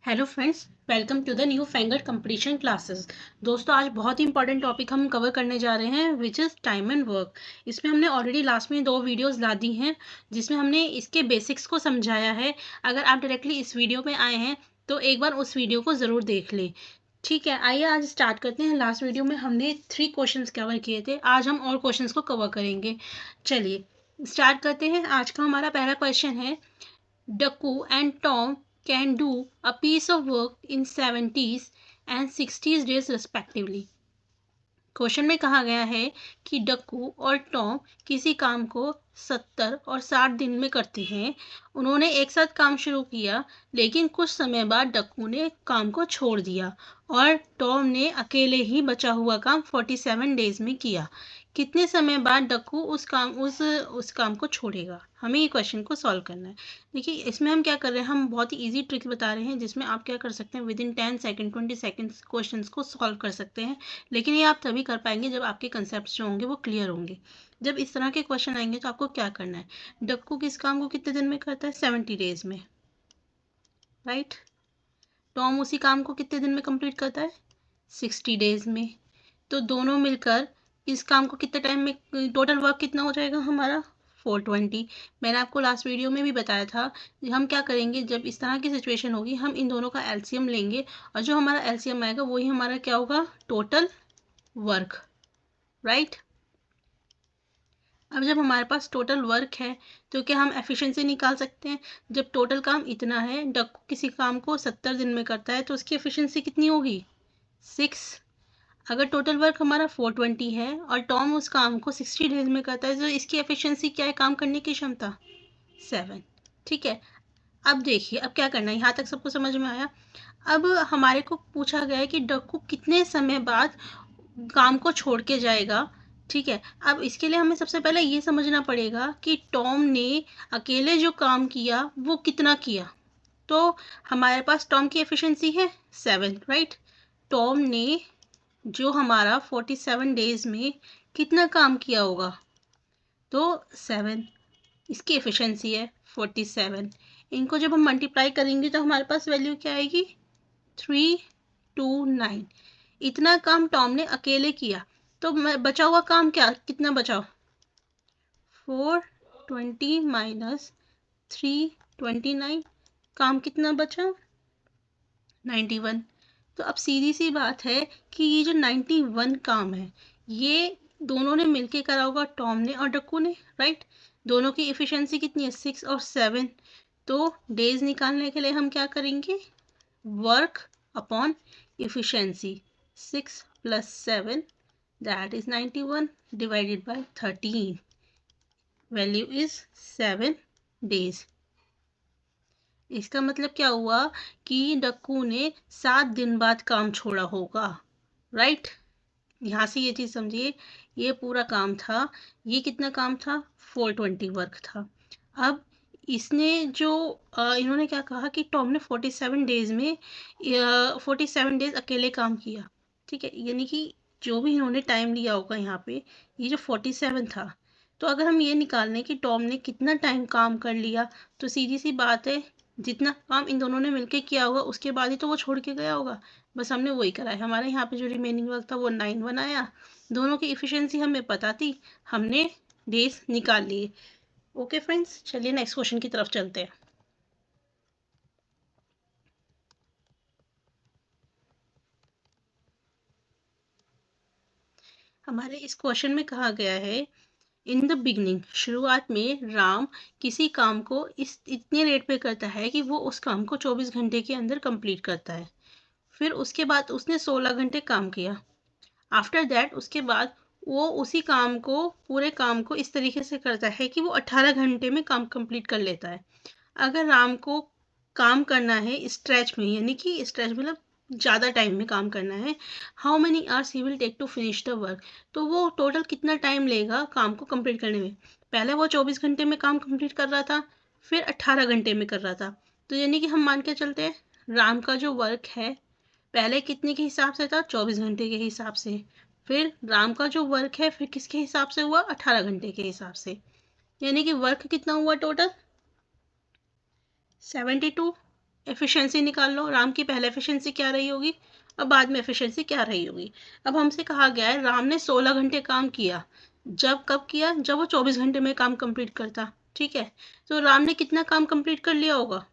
Hello friends, welcome to the new फैंगर्ड competition classes. दोस्तों, आज बहुत ही इंपॉर्टेंट टॉपिक हम कवर करने जा रहे हैं which is time and work. इसमें हमने ऑलरेडी लास्ट में 2 वीडियोस ला दी हैं जिसमें हमने इसके बेसिक्स को समझाया है। अगर आप डायरेक्टली इस वीडियो में आए हैं तो एक बार उस वीडियो को ज़रूर देख लें। ठीक है, आइए आज स्टार्ट करते हैं। लास्ट वीडियो में हमने 3 क्वेश्चंस कवर किए थे, आज हम और क्वेश्चंस को कवर करेंगे। चलिए स्टार्ट करते हैं। आज का हमारा पहला क्वेश्चन है, Ducku and Tom can do a piece of work in 70s and 60s days respectively. Question में कहा गया है कि डक्कू और टॉम किसी काम को 70 और 60 दिन में करते हैं। उन्होंने एक साथ काम शुरू किया, लेकिन कुछ समय बाद डक्कू ने काम को छोड़ दिया और टॉम ने अकेले ही बचा हुआ काम 47 डेज में किया। कितने समय बाद डक्कू उस काम को छोड़ेगा? हमें ये क्वेश्चन को सॉल्व करना है। देखिए, इसमें हम क्या कर रहे हैं, हम बहुत ही इजी ट्रिक बता रहे हैं जिसमें आप क्या कर सकते हैं, with in 10 second 20 seconds question को सॉल्व कर सकते हैं। लेकिन ये आप तभी कर पाएंगे जब आपके कंसेप्ट जो होंगे वो क्लियर होंगे। जब इस तरह के क्वेश्चन आएंगे तो आपको क्या करना है, डक्कू किस काम को कितने दिन में करता है? 70 डेज में, राइट। टॉम उसी काम को कितने दिन में कंप्लीट करता है? 60 डेज में। तो दोनों मिलकर इस काम को कितने टाइम में, टोटल वर्क कितना हो जाएगा हमारा? 420। मैंने आपको लास्ट वीडियो में भी बताया था, हम क्या करेंगे जब इस तरह की सिचुएशन होगी, हम इन दोनों का एलसीएम लेंगे और जो हमारा एलसीएम आएगा वही हमारा क्या होगा? Total work, right. अब जब हमारे पास टोटल वर्क है तो क्या हम एफिशिएंसी निकाल सकते हैं? जब टोटल काम इतना है, डक्कू किसी काम को 70 दिन में करता है तो उसकी एफिशिएंसी कितनी होगी? 6। अगर टोटल वर्क हमारा 420 है और टॉम उस काम को 60 डेज में करता है तो इसकी एफिशिएंसी क्या है, काम करने की क्षमता? 7। ठीक है, अब देखिए अब क्या करना है, यहाँ तक सबको समझ में आया? अब हमारे को पूछा गया है कि डक्कू कितने समय बाद काम को छोड़ के जाएगा। ठीक है, अब इसके लिए हमें सबसे पहले ये समझना पड़ेगा कि टॉम ने अकेले जो काम किया वो कितना किया। तो हमारे पास टॉम की एफिशिएंसी है 7, राइट। टॉम ने जो हमारा 47 डेज में कितना काम किया होगा? तो 7, इसकी एफिशिएंसी है 47। इनको जब हम मल्टीप्लाई करेंगे तो हमारे पास वैल्यू क्या आएगी? 329। इतना काम टॉम ने अकेले किया, तो बचा हुआ काम क्या, कितना बचा? 420 माइनस 329, काम कितना बचा? 91। तो अब सीधी सी बात है कि ये जो 91 काम है ये दोनों ने मिलके करा होगा, टॉम ने और डक्कू ने, राइट। दोनों की एफिशिएंसी कितनी है? 6 और 7। तो डेज निकालने के लिए हम क्या करेंगे? Work upon efficiency, 6 plus 7 that is 91 divided by 13, value is 7 days। इसका मतलब क्या हुआ कि डक्कू ने 7 दिन बाद काम छोड़ा होगा, राइट। यहाँ से ये चीज़ समझिए, ये पूरा काम था, ये कितना काम था? 420 वर्क था। अब इसने जो इन्होंने क्या कहा कि टॉम ने 47 डेज में 47 डेज अकेले काम किया। ठीक है, यानी कि जो भी इन्होंने टाइम लिया होगा यहाँ पे, ये जो 47 था, तो अगर हम ये निकाल लें कि टॉम ने कितना टाइम काम कर लिया, तो सीधी सी बात है जितना काम इन दोनों ने मिलके किया होगा उसके बाद ही तो वो छोड़ के गया होगा। बस हमने वही करा है, हमारे यहाँ पे जो रिमेनिंग वर्क था वो 9 बनाया। दोनों की इफिशियंसी हमें पता थी, हमने डेज निकाल लिए। ओके फ्रेंड्स, चलिए नेक्स्ट क्वेश्चन की तरफ चलते हैं। हमारे इस क्वेश्चन में कहा गया है, इन द बिगनिंग, शुरुआत में राम किसी काम को इतने रेट पे करता है कि वो उस काम को 24 घंटे के अंदर कंप्लीट करता है। फिर उसके बाद उसने 16 घंटे काम किया। आफ्टर दैट, उसके बाद वो उसी काम को, पूरे काम को इस तरीके से करता है कि वो 18 घंटे में काम कंप्लीट कर लेता है। अगर राम को काम करना है स्ट्रेच में, यानी कि स्ट्रेच मतलब ज़्यादा टाइम में काम करना है, how many hours he will take to finish the work, तो वो टोटल कितना टाइम लेगा काम को कंप्लीट करने में? पहले वो 24 घंटे में काम कंप्लीट कर रहा था, फिर 18 घंटे में कर रहा था। तो यानी कि हम मान के चलते हैं राम का जो वर्क है पहले कितने के हिसाब से था? 24 घंटे के हिसाब से। फिर राम का जो वर्क है फिर किसके हिसाब से हुआ? 18 घंटे के हिसाब से। यानी कि वर्क कितना हुआ टोटल? 72। एफिशिएंसी निकाल लो। राम की पहले एफिशिएंसी क्या रही होगी और बाद में एफिशिएंसी क्या रही होगी। अब हमसे कहा गया है राम ने 16 घंटे काम किया। जब कब किया? जब वो 24 घंटे में काम कंप्लीट करता। ठीक है, तो राम ने कितना काम कंप्लीट कर लिया होगा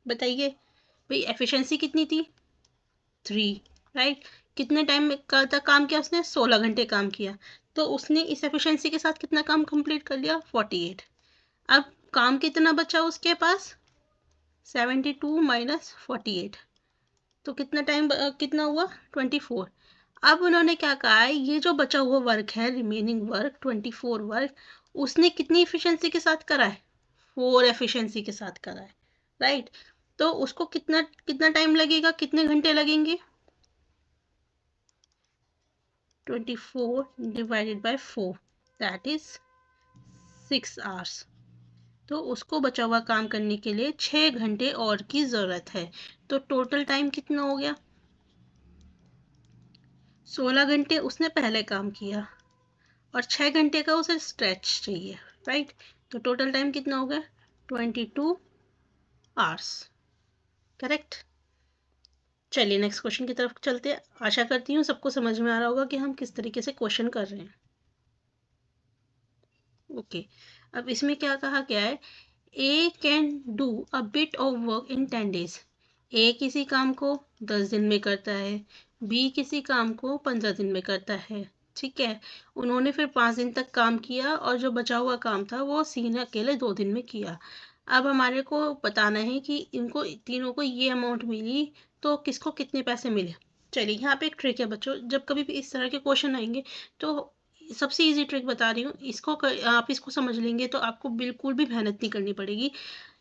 बताइए भाई। एफिशिएंसी कितनी थी? 3, राइट। कितने टाइम तक काम किया उसने? 16 घंटे काम किया। तो उसने इस एफिशिएंसी के साथ कितना काम कंप्लीट कर लिया? 48। अब काम कितना बचा उसके पास? 72 माइनस 48, तो कितना टाइम कितना हुआ? 24। अब उन्होंने क्या कहा है, ये जो बचा हुआ वर्क है, रिमेनिंग वर्क 24 वर्क, उसने कितनी एफिशिएंसी के साथ करा है? 4 एफिशिएंसी के साथ करा है, राइट। तो उसको कितना कितना टाइम लगेगा, कितने घंटे लगेंगे? 24 divided by 4, that is 6 hours. तो उसको बचा हुआ काम करने के लिए 6 घंटे और की ज़रूरत है। तो टोटल टाइम कितना हो गया? 16 घंटे उसने पहले काम किया और 6 घंटे का उसे स्ट्रेच चाहिए, राइट। तो टोटल टाइम कितना हो गया? 22 आवर्स, करेक्ट। चलिए नेक्स्ट क्वेश्चन की तरफ चलते हैं। आशा करती हूँ सबको समझ में आ रहा होगा कि हम किस तरीके से क्वेश्चन कर रहे हैं। ओके, अब इसमें क्या कहा गया है, A can do a bit of work in 10 days। A किसी काम को 10 दिन में करता है, बी किसी काम को 15 दिन में करता है। ठीक है, उन्होंने फिर 5 दिन तक काम किया और जो बचा हुआ काम था वो सी ने अकेले 2 दिन में किया। अब हमारे को बताना है कि इनको तीनों को ये अमाउंट मिली तो किसको कितने पैसे मिले। चलिए यहाँ पे एक ट्रिक है बच्चों, जब कभी भी इस तरह के क्वेश्चन आएंगे तो सबसे इजी ट्रिक बता रही हूँ, इसको आप इसको समझ लेंगे तो आपको बिल्कुल भी मेहनत नहीं करनी पड़ेगी।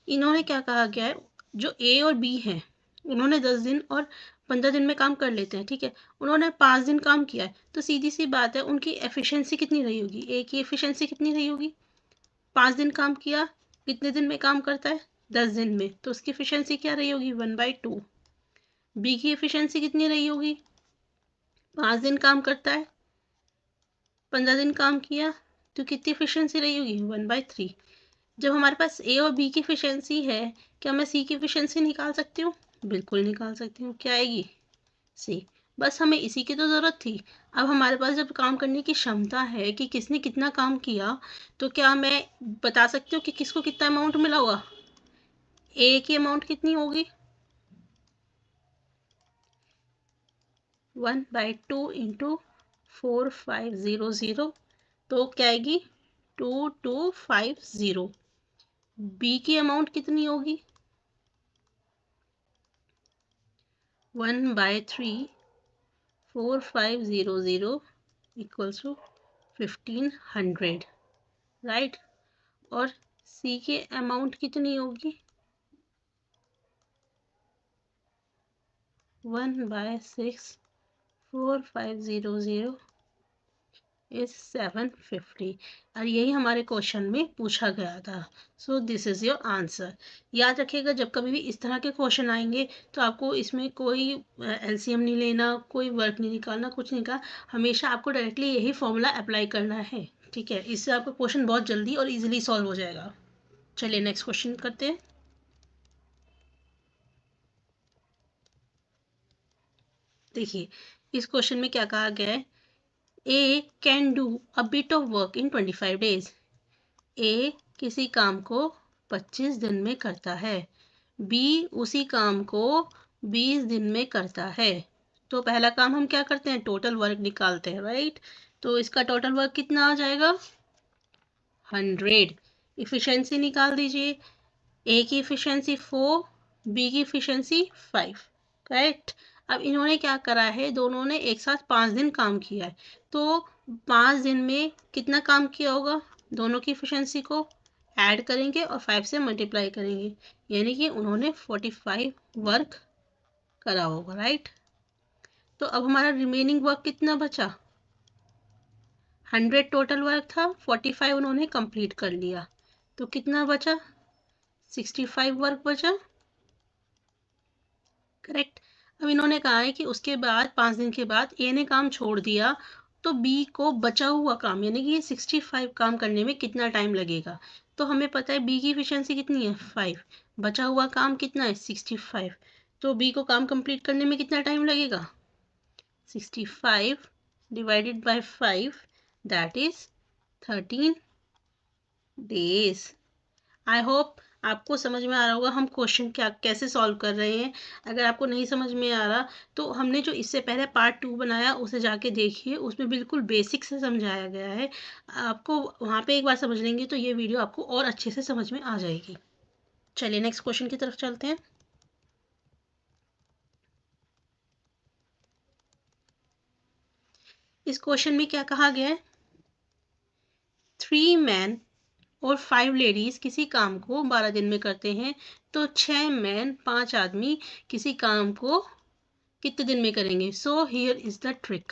इन्होंने क्या कहा गया है, जो ए और बी हैं उन्होंने 10 दिन और 15 दिन में काम कर लेते हैं। ठीक है, उन्होंने 5 दिन काम किया है, तो सीधी सी बात है उनकी एफिशिएंसी कितनी रही होगी? ए की एफिशिएंसी कितनी रही होगी? 5 दिन काम किया, कितने दिन में काम करता है? 10 दिन में, तो उसकी एफिशिएंसी क्या रही होगी? 1/2। बी की एफिशिएंसी कितनी रही होगी? 5 दिन काम करता है, 15 दिन काम किया, तो कितनी एफिशिएंसी रही होगी? 1/3। जब हमारे पास ए और बी की एफिशिएंसी है, क्या मैं सी की एफिशिएंसी निकाल सकती हूँ? बिल्कुल निकाल सकती हूँ। क्या आएगी? सी। बस हमें इसी की तो ज़रूरत थी। अब हमारे पास जब काम करने की क्षमता है कि किसने कितना काम किया, तो क्या मैं बता सकती हूँ कि किसको कितना अमाउंट मिला होगा? ए की अमाउंट कितनी होगी? 1/2 इंटू 4500, तो क्या आएगी? 2250। बी की अमाउंट कितनी होगी? 1/3 4500 इक्वल्स टू 1500, राइट। और सी की अमाउंट कितनी होगी? 1/6 4500 इज 750। और यही हमारे क्वेश्चन में पूछा गया था। So this is your answer. याद रखिएगा जब कभी भी इस तरह के क्वेश्चन आएंगे तो आपको इसमें कोई एलसीएम नहीं लेना, कोई वर्क नहीं निकालना, कुछ नहीं करना। हमेशा आपको डायरेक्टली यही फॉर्मूला अप्लाई करना है। ठीक है, इससे आपका क्वेश्चन बहुत जल्दी और इजीली सॉल्व हो जाएगा। चलिए नेक्स्ट क्वेश्चन करते हैं। देखिए इस क्वेश्चन में क्या कहा गया है, A can do a bit of work in 25 days। A किसी काम को 25 दिन में करता है, बी उसी काम को 20 दिन में करता है। तो पहला काम हम क्या करते हैं? टोटल वर्क निकालते हैं, राइट। तो इसका टोटल वर्क कितना आ जाएगा? 100। इफिशिएंसी निकाल दीजिए। ए की इफिशिएंसी 4, बी की इफिशिएंसी 5, करेक्ट। अब इन्होंने क्या करा है, दोनों ने एक साथ 5 दिन काम किया है, तो 5 दिन में कितना काम किया होगा? दोनों की इफिशिएंसी को ऐड करेंगे और 5 से मल्टीप्लाई करेंगे, यानी कि उन्होंने 45 वर्क करा होगा, राइट। तो अब हमारा रिमेनिंग वर्क कितना बचा? 100 टोटल वर्क था, 45 उन्होंने कंप्लीट कर लिया, तो कितना बचा? 65 वर्क बचा, करेक्ट। अब इन्होंने कहा है कि उसके बाद 5 दिन के बाद ए ने काम छोड़ दिया, तो बी को बचा हुआ काम यानी कि 65 काम करने में कितना टाइम लगेगा। तो हमें पता है बी की इफिशिएंसी कितनी है? 5। बचा हुआ काम कितना है 65, तो बी को काम कंप्लीट करने में कितना टाइम लगेगा 65 divided by 5 that is 13 days. I hope आपको समझ में आ रहा होगा हम क्वेश्चन क्या कैसे सॉल्व कर रहे हैं। अगर आपको नहीं समझ में आ रहा तो हमने जो इससे पहले पार्ट 2 बनाया उसे जाके देखिए, उसमें बिल्कुल बेसिक से समझाया गया है। आपको वहाँ पे एक बार समझ लेंगे तो ये वीडियो आपको और अच्छे से समझ में आ जाएगी। चलिए नेक्स्ट क्वेश्चन की तरफ चलते हैं। इस क्वेश्चन में क्या कहा गया है, 3 मैन और 5 लेडीज किसी काम को 12 दिन में करते हैं, तो 6 मैन 5 आदमी किसी काम को कितने दिन में करेंगे। So here is the trick.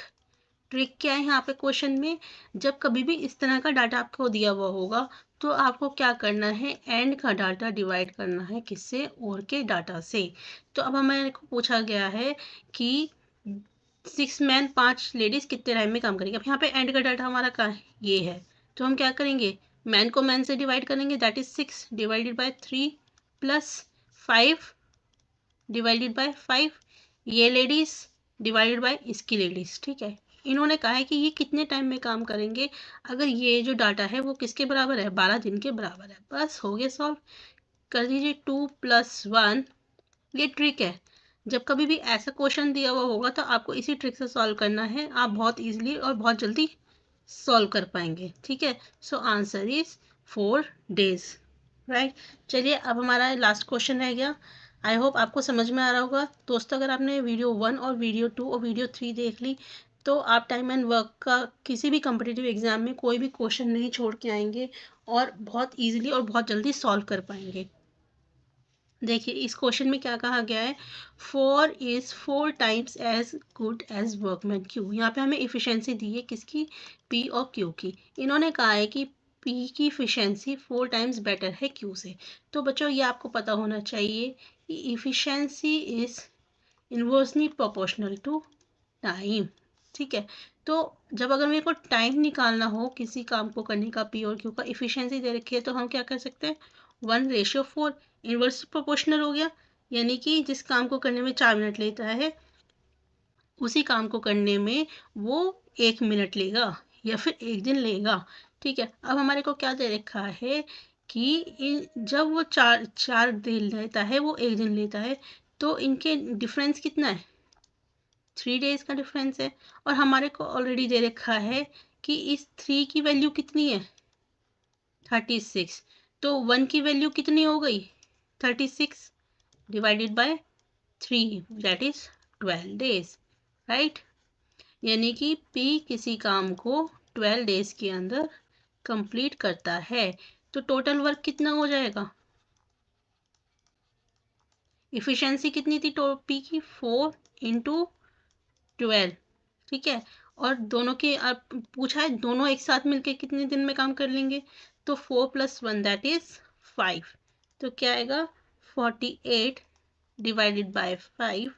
Trick क्या है यहाँ पे क्वेश्चन में, जब कभी भी इस तरह का डाटा आपको दिया हुआ होगा तो आपको क्या करना है, एंड का डाटा डिवाइड करना है किससे, और के डाटा से। तो अब हमारे को पूछा गया है कि 6 मैन 5 लेडीज कितने टाइम में काम करेंगे। अब यहाँ पे एंड का डाटा हमारा का ये है, तो हम क्या करेंगे, मैन को मैन से डिवाइड करेंगे, that is 6 divided by 3 plus 5 divided by 5, ये लेडीज डिवाइडेड बाय इसकी लेडीज। ठीक है, इन्होंने कहा है कि ये कितने टाइम में काम करेंगे। अगर ये जो डाटा है वो किसके बराबर है, 12 दिन के बराबर है। बस हो गया सॉल्व, कर दीजिए 2 + 1। ये ट्रिक है, जब कभी भी ऐसा क्वेश्चन दिया हुआ होगा तो आपको इसी ट्रिक से सॉल्व करना है, आप बहुत इजीली और बहुत जल्दी सॉल्व कर पाएंगे। ठीक है, so answer is 4 days, right. चलिए अब हमारा लास्ट क्वेश्चन रह गया। आई होप आपको समझ में आ रहा होगा दोस्तों। अगर आपने वीडियो 1 और वीडियो 2 और वीडियो 3 देख ली तो आप टाइम एंड वर्क का किसी भी कम्पिटिटिव एग्जाम में कोई भी क्वेश्चन नहीं छोड़ के आएंगे और बहुत ईजिली और बहुत जल्दी सॉल्व कर पाएंगे। देखिए इस क्वेश्चन में क्या कहा गया है, 4 is 4 times as good as workman Q. यहाँ पे हमें इफिशियंसी दी है किसकी, पी और क्यू की। इन्होंने कहा है कि पी की इफिशियंसी 4 टाइम्स बेटर है क्यू से। तो बच्चों ये आपको पता होना चाहिए कि efficiency is inversely proportional to time. ठीक है, तो जब अगर मेरे को टाइम निकालना हो किसी काम को करने का, पी और क्यू का इफिशियंसी दे रखी है, तो हम क्या कर सकते हैं, 1:4 इन्वर्स प्रोपोर्शनल हो गया। यानी कि जिस काम को करने में 4 मिनट लेता है उसी काम को करने में वो 1 मिनट लेगा या फिर 1 दिन लेगा। ठीक है, अब हमारे को क्या दे रखा है कि जब वो चार दिन लेता है वो 1 दिन लेता है, तो इनके डिफरेंस कितना है, 3 डेज का डिफरेंस है। और हमारे को ऑलरेडी दे रखा है कि इस 3 की वैल्यू कितनी है 36, तो 1 की वैल्यू कितनी हो गई 36 divided by 3 that is 12 days, right. यानी कि P किसी काम को 12 डेज के अंदर कंप्लीट करता है। तो टोटल वर्क कितना हो जाएगा, इफिशियंसी कितनी थी P की, 4 × 12। ठीक है, और दोनों के पूछा है दोनों एक साथ मिलके कितने दिन में काम कर लेंगे, तो 4 + 1 दैट इज 5। तो क्या आएगा 48 डिवाइडेड बाय 5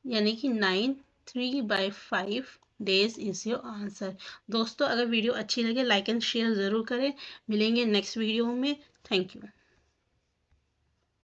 यानी कि 9 3/5 डेज इज योर आंसर। दोस्तों अगर वीडियो अच्छी लगे लाइक एंड शेयर ज़रूर करें। मिलेंगे नेक्स्ट वीडियो में। Thank you.